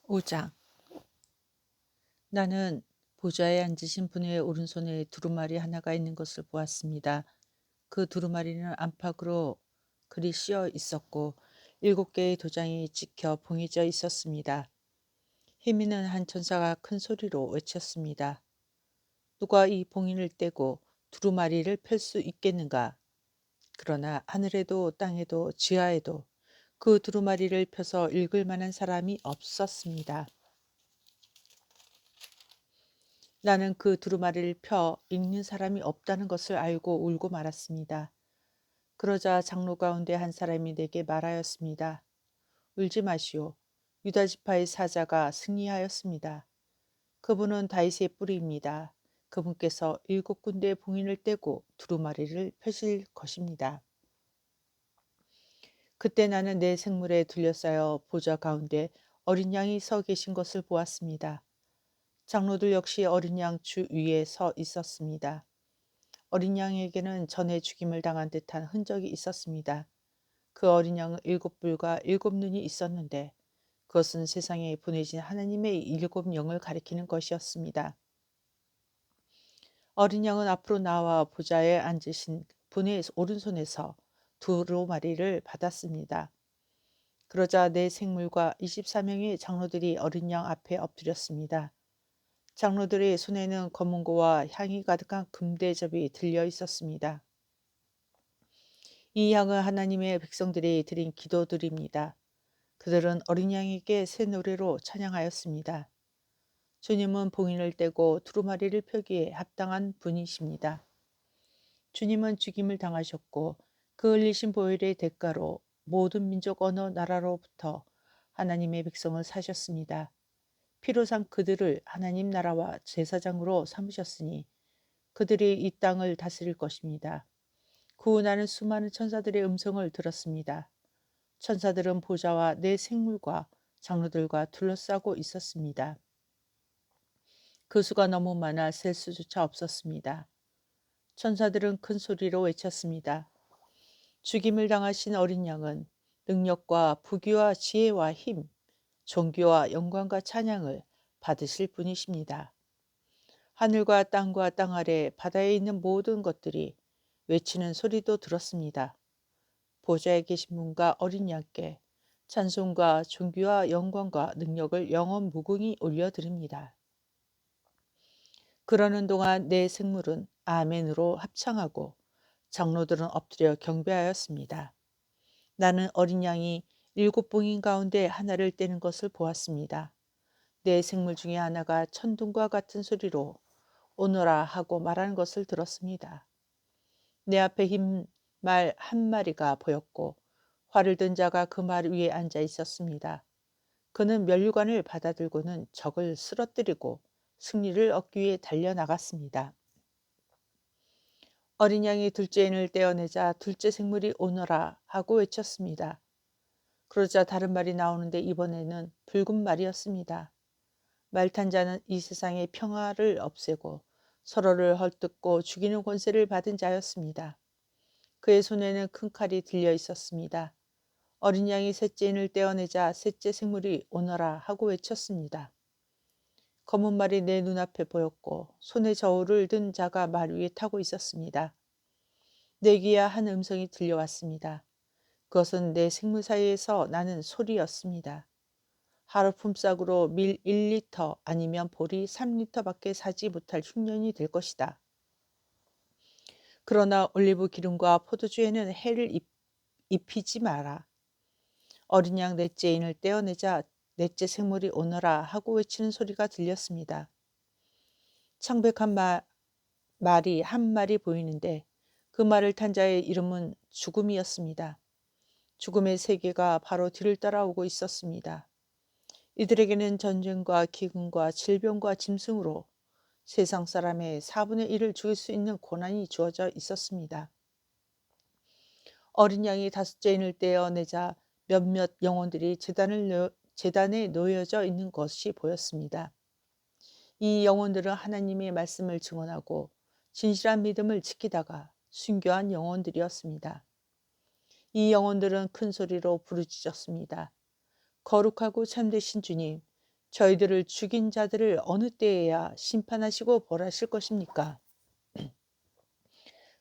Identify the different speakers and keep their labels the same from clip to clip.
Speaker 1: 5장. 나는 보좌에 앉으신 분의 오른손에 두루마리 하나가 있는 것을 보았습니다. 그 두루마리는 안팎으로 글이 씌어 있었고 7개의 도장이 찍혀 봉해져 있었습니다. 힘 있는 한 천사가 큰 소리로 외쳤습니다. 누가 이 봉인을 떼고 두루마리를 펼 수 있겠는가? 그러나 하늘에도 땅에도 지하에도 그 두루마리를 펴서 읽을 만한 사람이 없었습니다. 나는 그 두루마리를 펴 읽는 사람이 없다는 것을 알고 울고 말았습니다. 그러자 장로 가운데 한 사람이 내게 말하였습니다. 울지 마시오. 유다 지파의 사자가 승리하였습니다. 그분은 다윗의 뿌리입니다. 그분께서 7군데의 봉인을 떼고 두루마리를 펴실 것입니다. 그때 나는 내 생물에 둘러싸여 보좌 가운데 어린 양이 서 계신 것을 보았습니다. 장로들 역시 어린 양 주 위에 서 있었습니다. 어린 양에게는 전에 죽임을 당한 듯한 흔적이 있었습니다. 그 어린 양은 7뿔과 7눈이 있었는데 그것은 세상에 보내신 하나님의 7영을 가리키는 것이었습니다. 어린 양은 앞으로 나와 보좌에 앉으신 분의 오른손에서 두루마리를 받았습니다. 그러자 내 생물과 24명의 장로들이 어린 양 앞에 엎드렸습니다. 장로들의 손에는 검은고와 향이 가득한 금대접이 들려 있었습니다. 이 향은 하나님의 백성들이 드린 기도들입니다. 그들은 어린 양에게 새 노래로 찬양하였습니다. 주님은 봉인을 떼고 두루마리를 펴기에 합당한 분이십니다. 주님은 죽임을 당하셨고 그 흘리신 보혈의 대가로 모든 민족 언어 나라로부터 하나님의 백성을 사셨습니다. 피로 산 그들을 하나님 나라와 제사장으로 삼으셨으니 그들이 이 땅을 다스릴 것입니다. 그 후 나는 수많은 천사들의 음성을 들었습니다. 천사들은 보좌와 내 생물과 장로들과 둘러싸고 있었습니다. 그 수가 너무 많아 셀 수조차 없었습니다. 천사들은 큰 소리로 외쳤습니다. 죽임을 당하신 어린 양은 능력과 부귀와 지혜와 힘, 존귀와 영광과 찬양을 받으실 분이십니다. 하늘과 땅과 땅 아래 바다에 있는 모든 것들이 외치는 소리도 들었습니다. 보좌에 계신 분과 어린 양께 찬송과 존귀와 영광과 능력을 영원 무궁히 올려드립니다. 그러는 동안 내 생물은 아멘으로 합창하고 장로들은 엎드려 경배하였습니다. 나는 어린 양이 7봉인 가운데 하나를 떼는 것을 보았습니다. 내 생물 중에 하나가 천둥과 같은 소리로 오너라 하고 말하는 것을 들었습니다. 내 앞에 흰 말 한 마리가 보였고 활을 든 자가 그 말 위에 앉아 있었습니다. 그는 면류관을 받아들고는 적을 쓰러뜨리고 승리를 얻기 위해 달려나갔습니다. 어린 양이 둘째 인을 떼어내자 둘째 생물이 오너라 하고 외쳤습니다. 그러자 다른 말이 나오는데 이번에는 붉은 말이었습니다. 말 탄 자는 이 세상의 평화를 없애고 서로를 헐뜯고 죽이는 권세를 받은 자였습니다. 그의 손에는 큰 칼이 들려 있었습니다. 어린 양이 셋째 인을 떼어내자 셋째 생물이 오너라 하고 외쳤습니다. 검은 말이 내 눈앞에 보였고 손에 저울을 든 자가 말 위에 타고 있었습니다. 내 귀에 한 음성이 들려왔습니다. 그것은 내 생물 사이에서 나는 소리였습니다. 하루 품삯으로 밀 1리터 아니면 보리 3리터밖에 사지 못할 흉년이 될 것이다. 그러나 올리브 기름과 포도주에는 해를 입히지 마라. 어린 양 넷째 인을 떼어내자 넷째 생물이 오너라 하고 외치는 소리가 들렸습니다. 창백한 말이 한 마리 보이는데 그 말을 탄 자의 이름은 죽음이었습니다. 죽음의 세계가 바로 뒤를 따라오고 있었습니다. 이들에게는 전쟁과 기근과 질병과 짐승으로 세상 사람의 4분의 1을 죽일 수 있는 고난이 주어져 있었습니다. 어린 양이 다섯째 인을 떼어내자 몇몇 영혼들이 제단에 놓여져 있는 것이 보였습니다. 이 영혼들은 하나님의 말씀을 증언하고 진실한 믿음을 지키다가 순교한 영혼들이었습니다. 이 영혼들은 큰 소리로 부르짖었습니다. 거룩하고 참되신 주님, 저희들을 죽인 자들을 어느 때에야 심판하시고 벌하실 것입니까?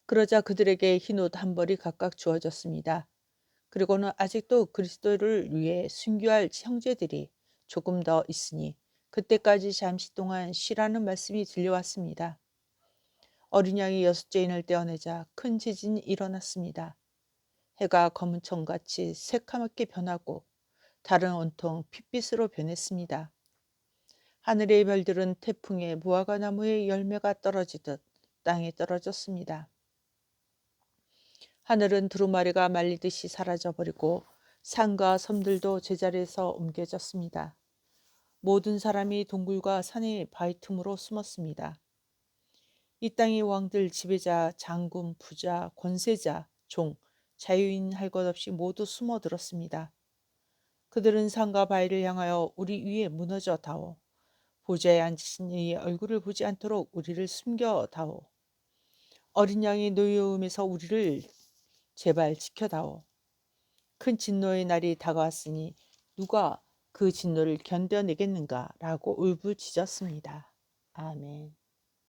Speaker 1: 그러자 그들에게 흰옷 한 벌이 각각 주어졌습니다. 그리고는 아직도 그리스도를 위해 순교할 형제들이 조금 더 있으니 그때까지 잠시 동안 쉬라는 말씀이 들려왔습니다. 어린 양이 6째인을 떼어내자 큰 지진이 일어났습니다. 해가 검은 청같이 새카맣게 변하고 달은 온통 핏빛으로 변했습니다. 하늘의 별들은 태풍에 무화과 나무의 열매가 떨어지듯 땅에 떨어졌습니다. 하늘은 두루마리가 말리듯이 사라져버리고 산과 섬들도 제자리에서 옮겨졌습니다. 모든 사람이 동굴과 산의 바위 틈으로 숨었습니다. 이 땅의 왕들, 지배자, 장군, 부자, 권세자, 종, 자유인 할 것 없이 모두 숨어들었습니다. 그들은 산과 바위를 향하여 우리 위에 무너져 다오. 보좌에 앉으신 이의 얼굴을 보지 않도록 우리를 숨겨 다오. 어린 양의 노여움에서 우리를 제발 지켜다오. 큰 진노의 날이 다가왔으니 누가 그 진노를 견뎌내겠는가 라고 울부짖었습니다. 아멘.